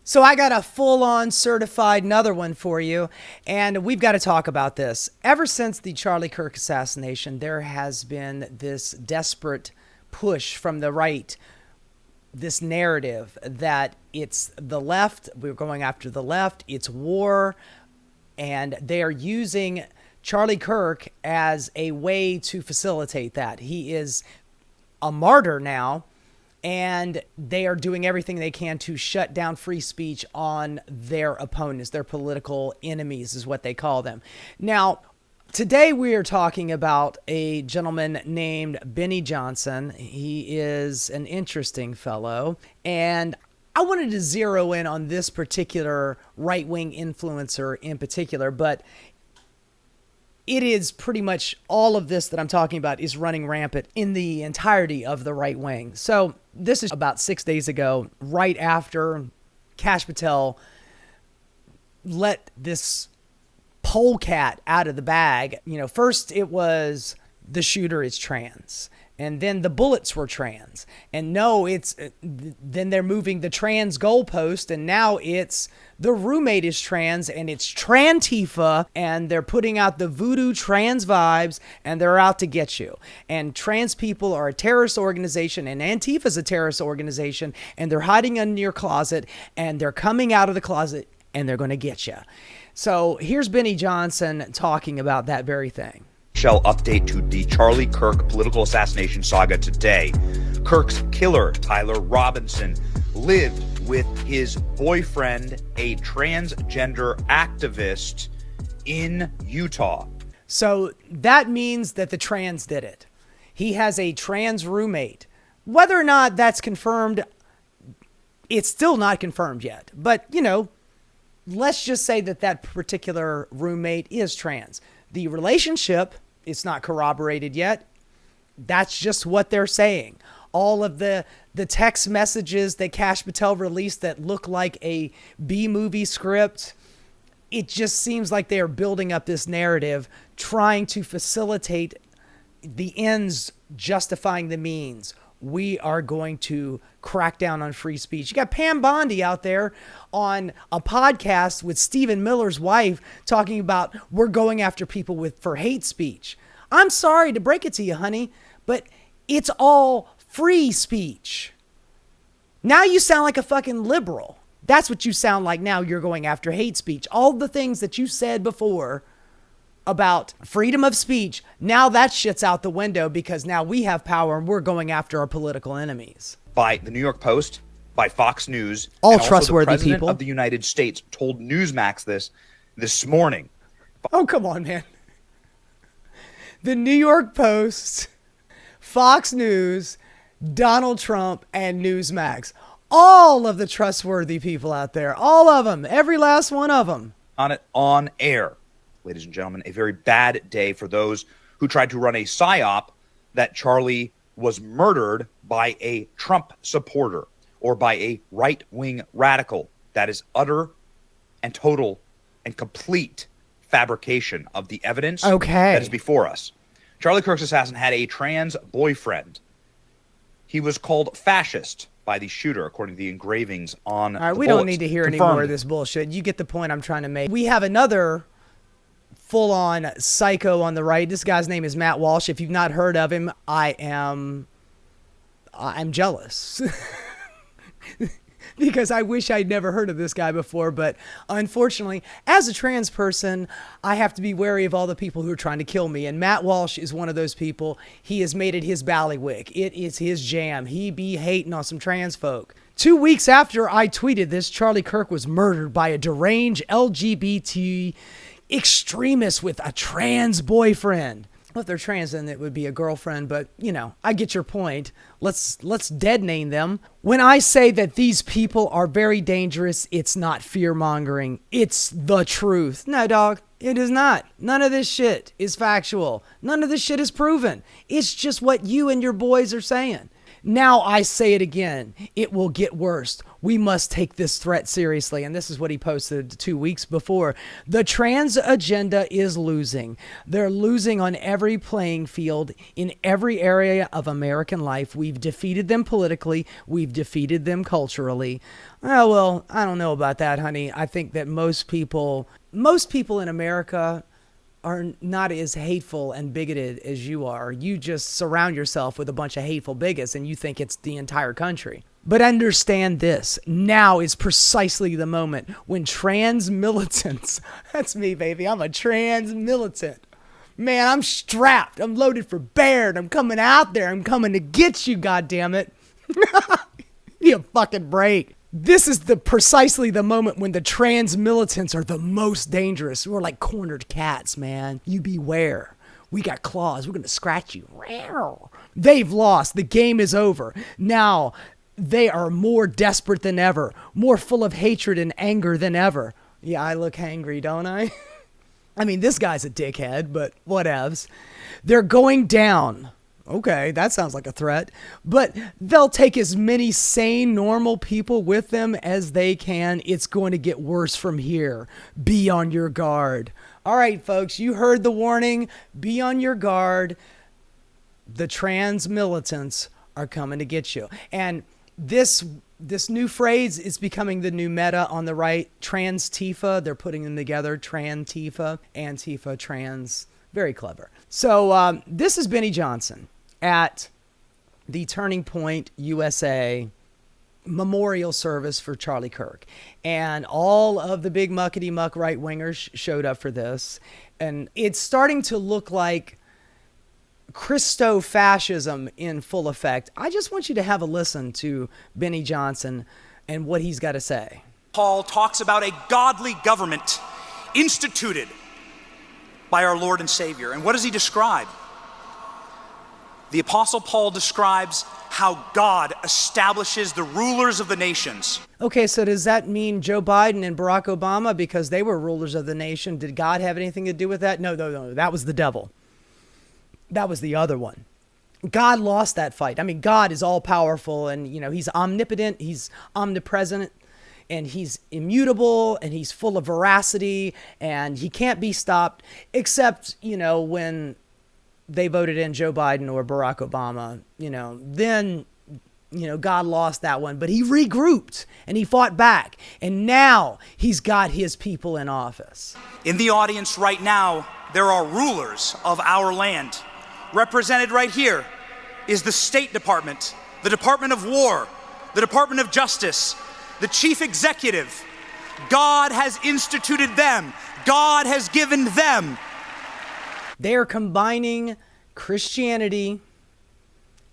So I got a full-on certified another one for you, and we've got to talk about this. Ever since the Charlie Kirk assassination, there has been this desperate push from the right, this narrative that it's the left, we're going after the left, it's war, and they are using Charlie Kirk as a way to facilitate that. He is a martyr now, and they are doing everything they can to shut down free speech on their opponents, their political enemies is what they call them. Now, today we are talking about a gentleman named Benny Johnson. He is an interesting fellow, and I wanted to zero in on this particular right-wing influencer in particular, but it is pretty much all of this that I'm talking about is running rampant in the entirety of the right wing. So this is about 6 days ago, right after Kash Patel let this polecat out of the bag. You know, first it was the shooter is trans, and then the bullets were trans, and no, it's then they're moving the trans goalpost, and now it's the roommate is trans, and it's Trantifa, and they're putting out the voodoo trans vibes, and they're out to get you. And trans people are a terrorist organization, and Antifa's a terrorist organization, and they're hiding in your closet, and they're coming out of the closet, and they're going to get you. So here's Benny Johnson talking about that very thing. Shell update to the Charlie Kirk political assassination saga today. Kirk's killer, Tyler Robinson, lived with his boyfriend, a transgender activist in Utah. So that means that the trans did it. He has a trans roommate. Whether or not that's confirmed, it's still not confirmed yet. But, you know, let's just say that that particular roommate is trans. The relationship, it's not corroborated yet. That's just what they're saying. All of the text messages that Kash Patel released that look like a B-movie script, it just seems like they are building up this narrative, trying to facilitate the ends justifying the means. We are going to crack down on free speech. You got Pam Bondi out there on a podcast with Stephen Miller's wife talking about we're going after people for hate speech. I'm sorry to break it to you, honey, but it's all free speech. Now you sound like a fucking liberal. That's what you sound like now. You're going after hate speech. All the things that you said before about freedom of speech, now that shit's out the window because now we have power and we're going after our political enemies. By the New York Post, by Fox News, all and trustworthy also the President people of the United States told Newsmax this morning. Oh, come on, man. The New York Post, Fox News, Donald Trump, and Newsmax. All of the trustworthy people out there. All of them. Every last one of them. On air. Ladies and gentlemen, a very bad day for those who tried to run a psyop that Charlie was murdered by a Trump supporter or by a right-wing radical. That is utter and total and complete fabrication of the evidence that is before us. Charlie Kirk's assassin had a trans boyfriend. He was called fascist by the shooter, according to the engravings on the bullets. We don't need to hear any more of this bullshit. You get the point I'm trying to make. We have another full-on psycho on the right. This guy's name is Matt Walsh. If you've not heard of him, I'm jealous. Because I wish I'd never heard of this guy before, but unfortunately, as a trans person, I have to be wary of all the people who are trying to kill me, and Matt Walsh is one of those people. He has made it his ballywick. It is his jam. He be hating on some trans folk. 2 weeks after I tweeted this, Charlie Kirk was murdered by a deranged LGBT extremist with a trans boyfriend. Well, if they're trans, then it would be a girlfriend, but, you know, I get your point. Let's dead name them. When I say that these people are very dangerous, it's not fear-mongering. It's the truth. No, dog, it is not. None of this shit is factual. None of this shit is proven. It's just what you and your boys are saying. Now I say it again. It will get worse. We must take this threat seriously. And this is what he posted 2 weeks before. The trans agenda is losing. They're losing on every playing field in every area of American life. We've defeated them politically. We've defeated them culturally. Oh, well, I don't know about that, honey. I think that most people in America are not as hateful and bigoted as you are. You just surround yourself with a bunch of hateful bigots and you think it's the entire country. But understand this, now is precisely the moment when trans militants, that's me, baby, I'm a trans militant. Man, I'm strapped, I'm loaded for bear, and I'm coming out there, I'm coming to get you, goddammit. Give a fucking break. This is precisely the moment when the trans militants are the most dangerous. We're like cornered cats, man. You beware. We got claws, we're gonna scratch you. They've lost, the game is over. Now, they are more desperate than ever, more full of hatred and anger than ever. Yeah, I look hangry, don't I? I mean, this guy's a dickhead, but whatevs. They're going down. Okay, that sounds like a threat. But they'll take as many sane, normal people with them as they can. It's going to get worse from here. Be on your guard. All right, folks, you heard the warning. Be on your guard. The trans militants are coming to get you. And this new phrase is becoming the new meta on the right. Trantifa, they're putting them together. Trantifa, Antifa, trans. Very clever. So this is Benny Johnson at the Turning Point USA memorial service for Charlie Kirk. And all of the big muckety-muck right-wingers showed up for this. And it's starting to look like Christofascism in full effect. I just want you to have a listen to Benny Johnson and what he's got to say. Paul talks about a godly government instituted by our Lord and Savior. And what does he describe? The Apostle Paul describes how God establishes the rulers of the nations. Okay, so does that mean Joe Biden and Barack Obama, because they were rulers of the nation? Did God have anything to do with that? No. That was the devil. That was the other one. God lost that fight. I mean, God is all powerful and, he's omnipotent, he's omnipresent, and he's immutable, and he's full of veracity, and he can't be stopped, except, when they voted in Joe Biden or Barack Obama, then, God lost that one, but he regrouped and he fought back, and now he's got his people in office. In the audience right now, there are rulers of our land. Represented right here is the State Department, the Department of War, the Department of Justice, the Chief Executive. God has instituted them. God has given them. They are combining Christianity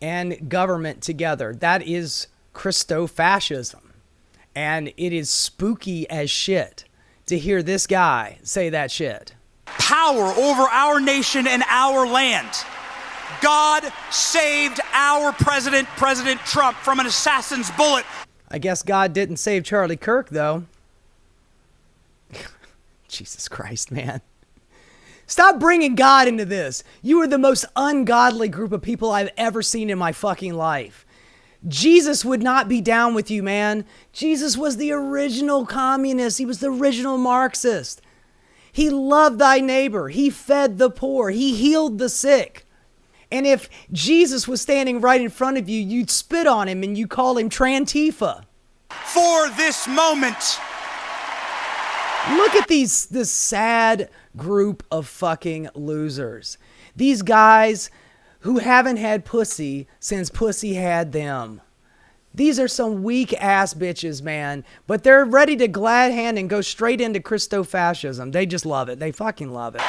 and government together. That is Christofascism. And it is spooky as shit to hear this guy say that shit. Power over our nation and our land. God saved our president, President Trump, from an assassin's bullet. I guess God didn't save Charlie Kirk, though. Jesus Christ, man. Stop bringing God into this. You are the most ungodly group of people I've ever seen in my fucking life. Jesus would not be down with you, man. Jesus was the original communist. He was the original Marxist. He loved thy neighbor. He fed the poor. He healed the sick. And if Jesus was standing right in front of you, you'd spit on him and you call him Trantifa. For this moment. Look at this sad group of fucking losers. These guys who haven't had pussy since pussy had them. These are some weak ass bitches, man. But they're ready to glad hand and go straight into Christofascism. They just love it. They fucking love it.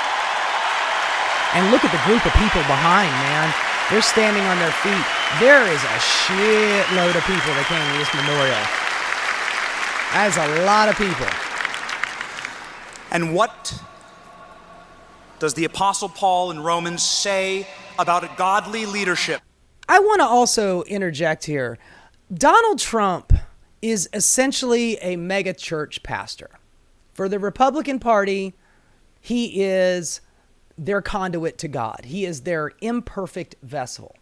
And look at the group of people behind, man. They're standing on their feet. There is a shitload of people that came to this memorial. That is a lot of people. And what does the Apostle Paul in Romans say about a godly leadership? I want to also interject here. Donald Trump is essentially a mega church pastor. For the Republican Party, he is their conduit to God. He is their imperfect vessel.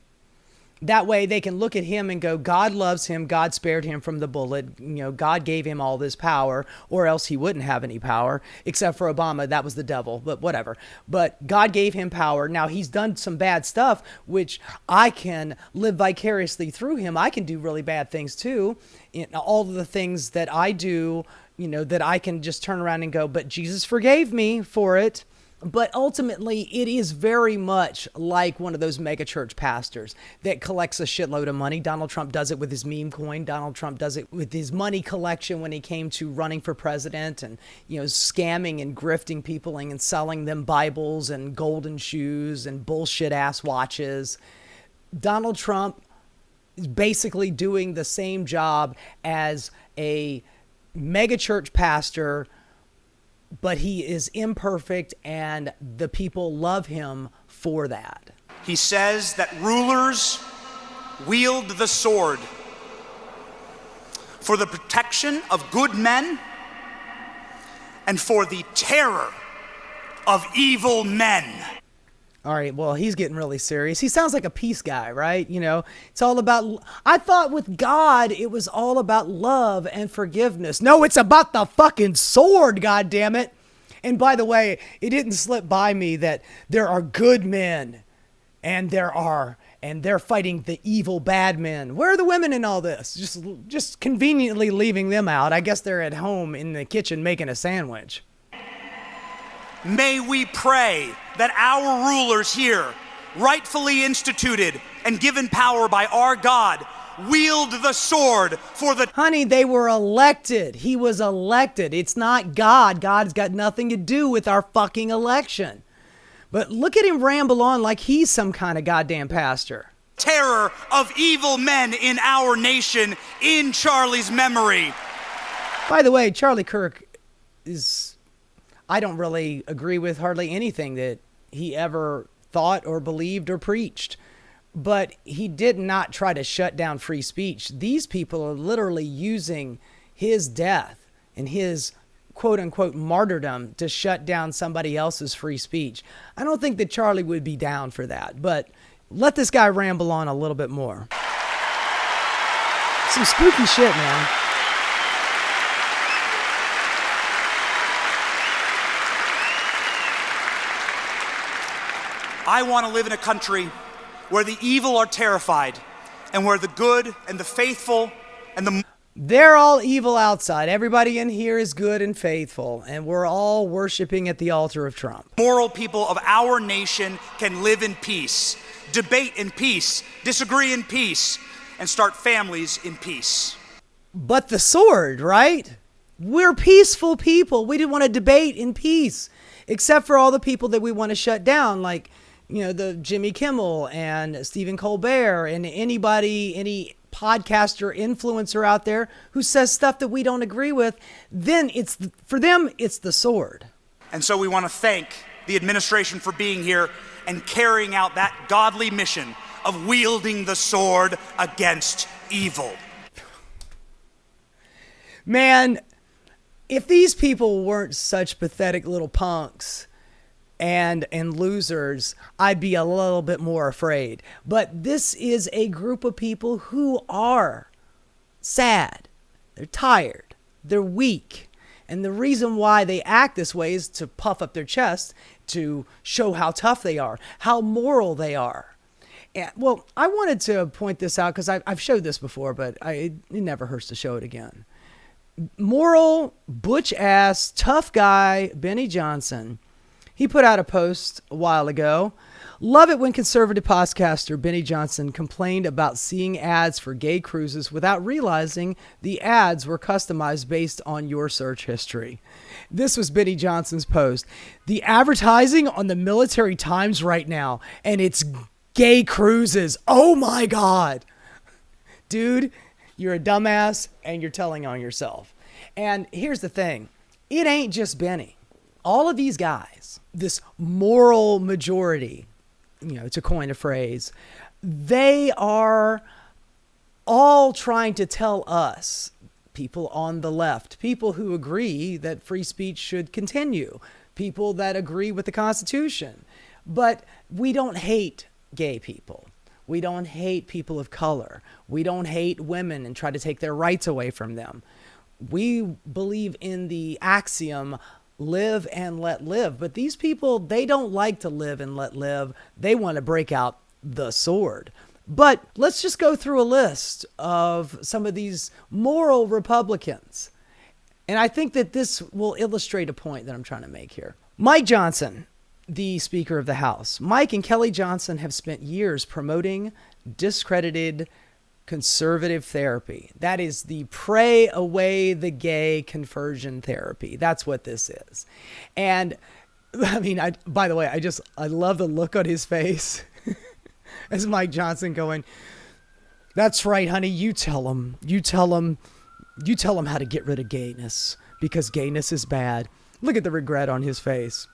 That way they can look at him and go, God loves him. God spared him from the bullet. God gave him all this power, or else he wouldn't have any power, except for Obama. That was the devil, but whatever. But God gave him power. Now he's done some bad stuff, which I can live vicariously through him. I can do really bad things too. All of the things that I do, that I can just turn around and go, but Jesus forgave me for it. But ultimately, it is very much like one of those mega church pastors that collects a shitload of money. Donald Trump does it with his meme coin. Donald Trump does it with his money collection when he came to running for president and, scamming and grifting people and selling them Bibles and golden shoes and bullshit ass watches. Donald Trump is basically doing the same job as a mega church pastor, but he is imperfect, and the people love him for that. He says that rulers wield the sword for the protection of good men and for the terror of evil men. All right, well, he's getting really serious. He sounds like a peace guy, right? It's all about, I thought with God, it was all about love and forgiveness. No, it's about the fucking sword, goddammit. And by the way, it didn't slip by me that there are good men and they're fighting the evil bad men. Where are the women in all this? Just conveniently leaving them out. I guess they're at home in the kitchen making a sandwich. May we pray that our rulers here, rightfully instituted and given power by our God, wield the sword for the... Honey, they were elected. He was elected. It's not God. God's got nothing to do with our fucking election. But look at him ramble on like he's some kind of goddamn pastor. Terror of evil men in our nation in Charlie's memory. By the way, Charlie Kirk is... I don't really agree with hardly anything that he ever thought or believed or preached. But he did not try to shut down free speech. These people are literally using his death and his quote unquote martyrdom to shut down somebody else's free speech. I don't think that Charlie would be down for that, but let this guy ramble on a little bit more. Some spooky shit, man. I want to live in a country where the evil are terrified and where the good and the faithful and the... They're all evil outside. Everybody in here is good and faithful, and we're all worshiping at the altar of Trump. Moral people of our nation can live in peace, debate in peace, disagree in peace, and start families in peace. But the sword, right? We're peaceful people. We didn't want to debate in peace, except for all the people that we want to shut down, like... the Jimmy Kimmel and Stephen Colbert and any podcaster, influencer out there who says stuff that we don't agree with, then for them, it's the sword. And so we want to thank the administration for being here and carrying out that godly mission of wielding the sword against evil. Man, if these people weren't such pathetic little punks and losers, I'd be a little bit more afraid. But this is a group of people who are sad. They're tired. They're weak. And the reason why they act this way is to puff up their chest, to show how tough they are, how moral they are. And, well, I wanted to point this out because I've showed this before, but it never hurts to show it again. Moral, butch-ass, tough guy, Benny Johnson. He put out a post a while ago. Love it when conservative podcaster Benny Johnson complained about seeing ads for gay cruises without realizing the ads were customized based on your search history. This was Benny Johnson's post. The advertising on the Military Times right now, and it's gay cruises. Oh my God. Dude, you're a dumbass and you're telling on yourself. And here's the thing. It ain't just Benny. All of these guys, this moral majority, to coin a phrase, they are all trying to tell us, people on the left, people who agree that free speech should continue, people that agree with the Constitution. But we don't hate gay people. We don't hate people of color. We don't hate women and try to take their rights away from them. We believe in the axiom, live and let live. But these people, they don't like to live and let live. They want to break out the sword. But let's just go through a list of some of these moral Republicans. And I think that this will illustrate a point that I'm trying to make here. Mike Johnson, the Speaker of the House. Mike and Kelly Johnson have spent years promoting discredited conservative therapy. That is the pray away the gay conversion therapy. That's what this is. And I mean, by the way, I love the look on his face as Mike Johnson going, that's right, honey. You tell him how to get rid of gayness because gayness is bad. Look at the regret on his face.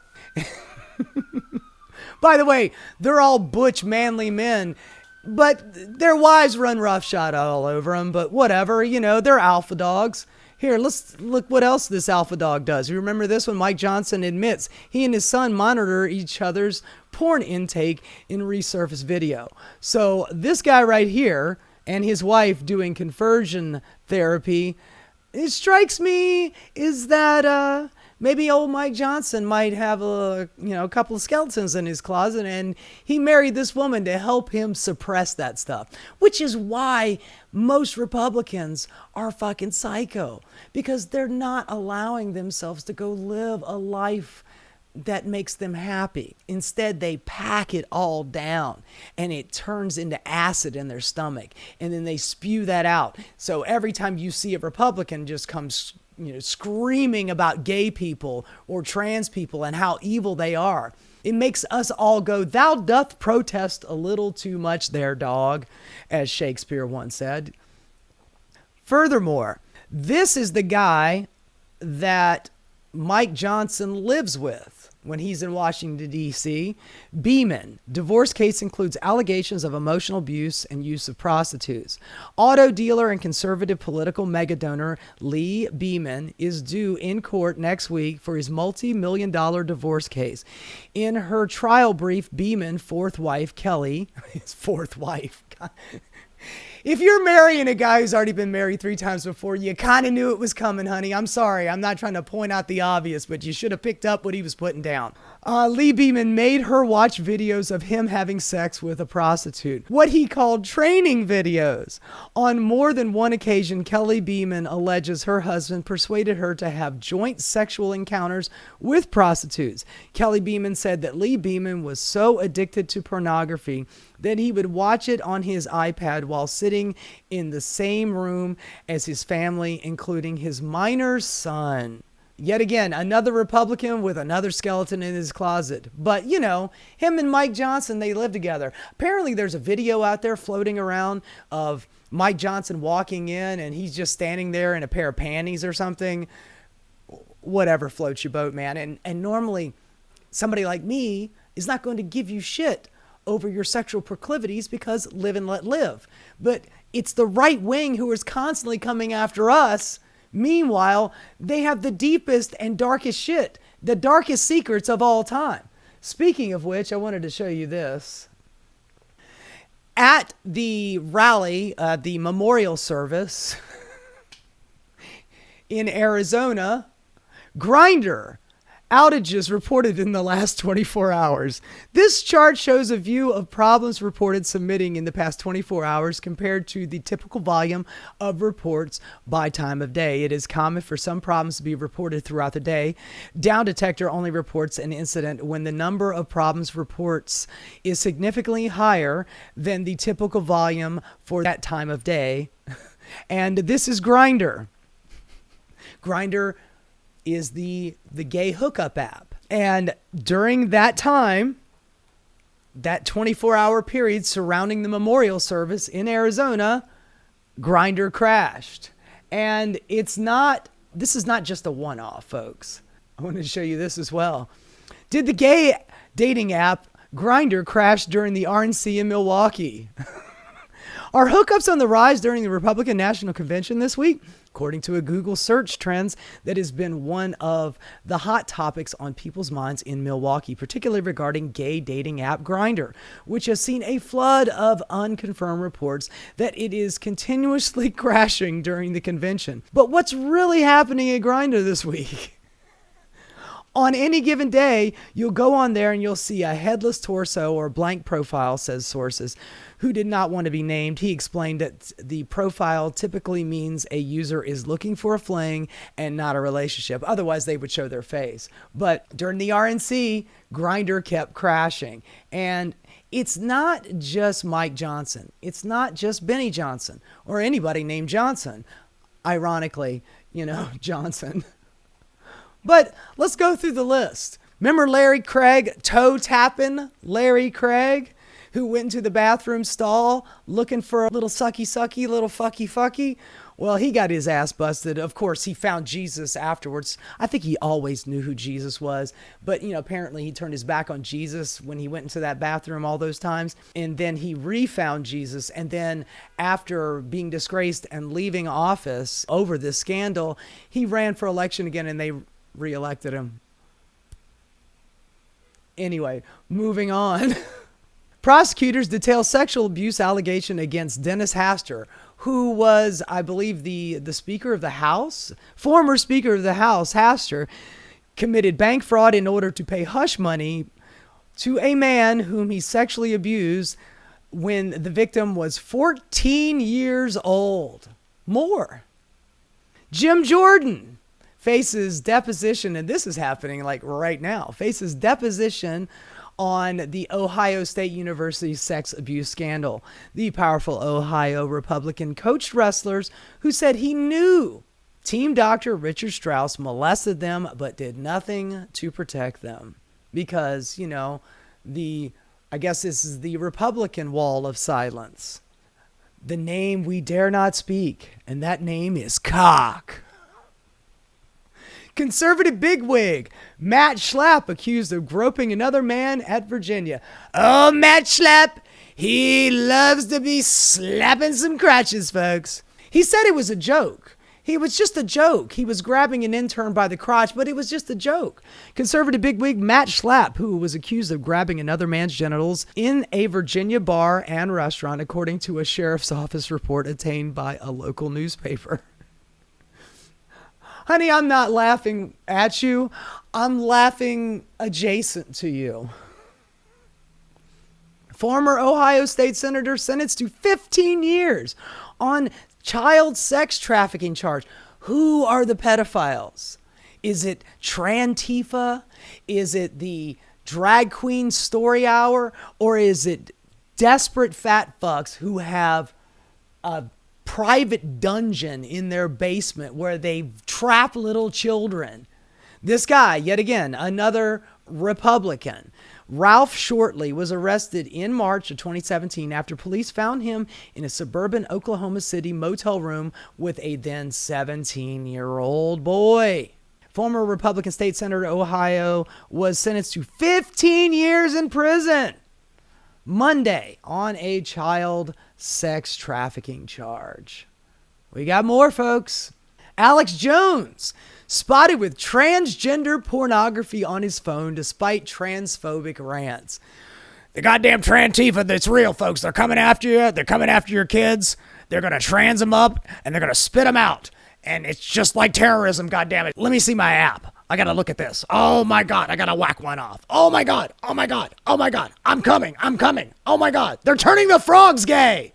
By the way, they're all butch, manly men, but their wives run roughshod all over them. But whatever, they're alpha dogs. Here, let's look what else this alpha dog does. You remember this one? Mike Johnson admits he and his son monitor each other's porn intake in resurfaced video. So this guy right here and his wife doing conversion therapy, it strikes me is that maybe old Mike Johnson might have a couple of skeletons in his closet, and he married this woman to help him suppress that stuff, which is why most Republicans are fucking psycho, because they're not allowing themselves to go live a life that makes them happy. Instead, they pack it all down and it turns into acid in their stomach, and then they spew that out. So every time you see a Republican just comes screaming about gay people or trans people and how evil they are, it makes us all go, thou doth protest a little too much there, dog, as Shakespeare once said. Furthermore, this is the guy that Mike Johnson lives with when he's in Washington, D.C. Beeman. Divorce case includes allegations of emotional abuse and use of prostitutes. Auto dealer and conservative political megadonor Lee Beeman is due in court next week for his multi-million-dollar divorce case. In her trial brief, Beeman, fourth wife, Kelly, his fourth wife, God. If you're marrying a guy who's already been married 3 times before, you kind of knew it was coming, honey. I'm sorry. I'm not trying to point out the obvious, but you should have picked up what he was putting down. Lee Beeman made her watch videos of him having sex with a prostitute, what he called training videos. On more than one occasion, Kelly Beeman alleges her husband persuaded her to have joint sexual encounters with prostitutes. Kelly Beeman said that Lee Beeman was so addicted to pornography that he would watch it on his iPad while sitting in the same room as his family, including his minor son. Yet again, another Republican with another skeleton in his closet. But, him and Mike Johnson, they live together. Apparently there's a video out there floating around of Mike Johnson walking in and he's just standing there in a pair of panties or something. Whatever floats your boat, man. And normally somebody like me is not going to give you shit over your sexual proclivities because live and let live. But it's the right wing who is constantly coming after us. Meanwhile, they have the deepest and darkest shit, the darkest secrets of all time. Speaking of which, I wanted to show you this. At the rally, the memorial service in Arizona, Grindr outages reported in the last 24 hours. This chart shows a view of problems reported submitting in the past 24 hours compared to the typical volume of reports by time of day. It is common for some problems to be reported throughout the day. Down Detector only reports an incident when the number of problems reports is significantly higher than the typical volume for that time of day. And this is Grindr. Grindr is the gay hookup app. And during that time, that 24-hour period surrounding the memorial service in Arizona, Grindr crashed. And this is not just a one-off, folks. I wanted to show you this as well. Did the gay dating app Grindr crash during the RNC in Milwaukee? Are hookups on the rise during the Republican National Convention this week? according to a Google search trends that has been one of the hot topics on people's minds in Milwaukee, particularly regarding gay dating app Grindr, which has seen a flood of unconfirmed reports that it is continuously crashing during the convention. But what's really happening at Grindr this week? On any given day, you'll go on there and you'll see a headless torso or blank profile, says sources who did not want to be named. He explained that the profile typically means a user is looking for a fling and not a relationship. Otherwise, they would show their face. But during the RNC, Grindr kept crashing. And it's not just Mike Johnson. It's not just Benny Johnson or anybody named Johnson. Ironically, Johnson. But let's go through the list. Remember Larry Craig, toe tapping Larry Craig, who went into the bathroom stall looking for a little sucky, little fucky? Well, he got his ass busted. Of course, he found Jesus afterwards. I think he always knew who Jesus was. But, apparently he turned his back on Jesus when he went into that bathroom all those times. And then he refound Jesus. And then after being disgraced and leaving office over this scandal, he ran for election again and they reelected him. Anyway, moving on. Prosecutors detail sexual abuse allegation against Dennis Hastert, who was, I believe, the Speaker of the House. Former Speaker of the House, Hastert, committed bank fraud in order to pay hush money to a man whom he sexually abused when the victim was 14 years old. More. Jim Jordan faces deposition, and this is happening like right now, faces deposition on the Ohio State University sex abuse scandal. The powerful Ohio Republican coached wrestlers who said he knew team doctor Richard Strauss molested them but did nothing to protect them because, I guess this is the Republican wall of silence. The name we dare not speak, and that name is cock. Conservative bigwig Matt Schlapp accused of groping another man at Virginia. Oh, Matt Schlapp, he loves to be slapping some crotches, folks. He said it was a joke. It was just a joke. He was grabbing an intern by the crotch, but it was just a joke. Conservative bigwig Matt Schlapp, who was accused of grabbing another man's genitals in a Virginia bar and restaurant, according to a sheriff's office report obtained by a local newspaper. Honey, I'm not laughing at you. I'm laughing adjacent to you. Former Ohio State Senator sentenced to 15 years on child sex trafficking charge. Who are the pedophiles? Is it Trantifa? Is it the drag queen story hour? Or is it desperate fat fucks who have a private dungeon in their basement where they trap little children? This guy, yet again, another Republican, Ralph Shortley, was arrested in March of 2017 after police found him in a suburban Oklahoma City motel room with a then 17-year-old boy. Former Republican State Senator Ohio was sentenced to 15 years in prison Monday on a child sex trafficking charge. We got more, folks. Alex Jones spotted with transgender pornography on his phone despite transphobic rants. The goddamn Trantifa that's real, folks. They're coming after you. They're coming after your kids. They're going to trans them up and they're going to spit them out. And it's just like terrorism, goddammit. Let me see my app. I got to look at this. Oh my God, I got to whack one off. Oh my God, oh my God, oh my God. I'm coming. Oh my God, they're turning the frogs gay.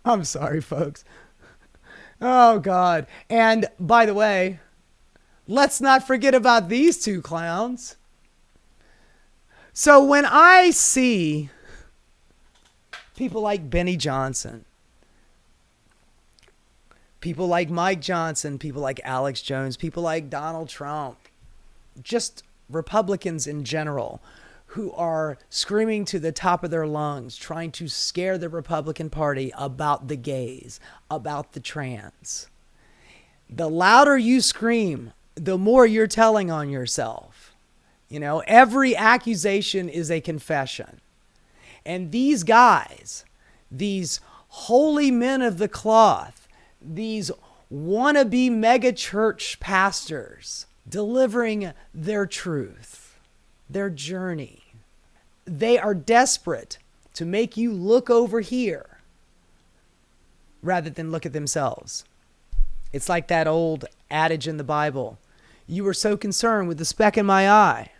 I'm sorry, folks. Oh, God. And by the way, let's not forget about these two clowns. So when I see people like Benny Johnson, people like Mike Johnson, people like Alex Jones, people like Donald Trump, just Republicans in general, who are screaming to the top of their lungs, trying to scare the Republican Party about the gays, about the trans. The louder you scream, the more you're telling on yourself. Every accusation is a confession. And these guys, these holy men of the cloth, these wannabe mega church pastors delivering their truth, their journey. They are desperate to make you look over here rather than look at themselves. It's like that old adage in the Bible. You were so concerned with the speck in my eye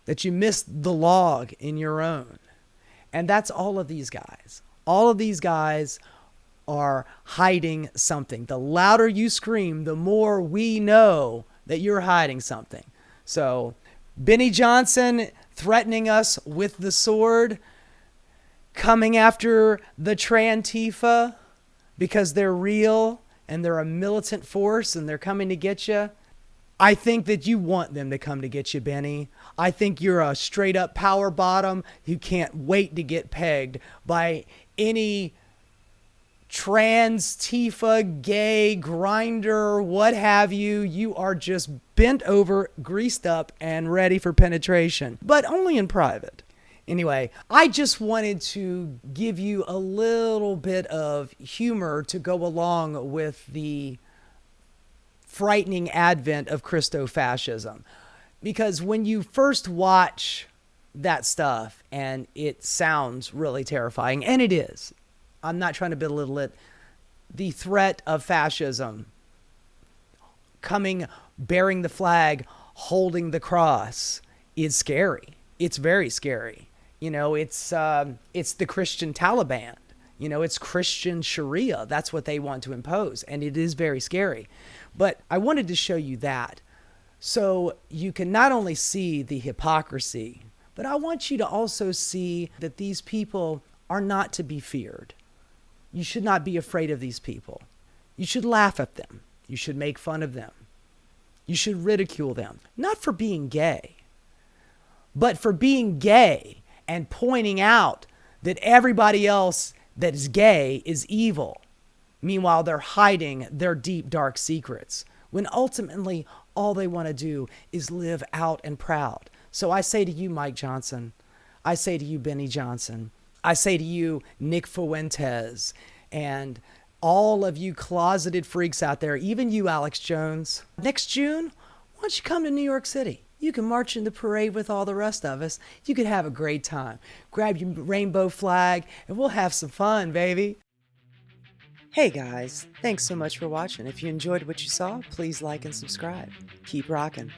that you missed the log in your own. And that's all of these guys. All of these guys are hiding something. The louder you scream, the more we know that you're hiding something. So Benny Johnson threatening us with the sword, coming after the Trantifa because they're real and they're a militant force and they're coming to get you. I think that you want them to come to get you, Benny. I think you're a straight up power bottom who can't wait to get pegged by any Trantifa, gay, Grindr, what have you. You are just bent over, greased up, and ready for penetration, but only in private. Anyway, I just wanted to give you a little bit of humor to go along with the frightening advent of Christofascism. Because when you first watch that stuff and it sounds really terrifying, and it is, I'm not trying to belittle it, the threat of fascism coming, bearing the flag, holding the cross is scary. It's very scary. You know, it's the Christian Taliban. You know, it's Christian Sharia. That's what they want to impose. And it is very scary. But I wanted to show you that so you can not only see the hypocrisy, but I want you to also see that these people are not to be feared. You should not be afraid of these people. You should laugh at them. You should make fun of them. You should ridicule them, not for being gay, but for being gay and pointing out that everybody else that is gay is evil. Meanwhile, they're hiding their deep, dark secrets, when ultimately all they want to do is live out and proud. So I say to you, Mike Johnson, I say to you, Benny Johnson, I say to you, Nick Fuentes, and all of you closeted freaks out there, even you, Alex Jones. Next June, why don't you come to New York City? You can march in the parade with all the rest of us. You could have a great time. Grab your rainbow flag, and we'll have some fun, baby. Hey guys, thanks so much for watching. If you enjoyed what you saw, please like and subscribe. Keep rocking.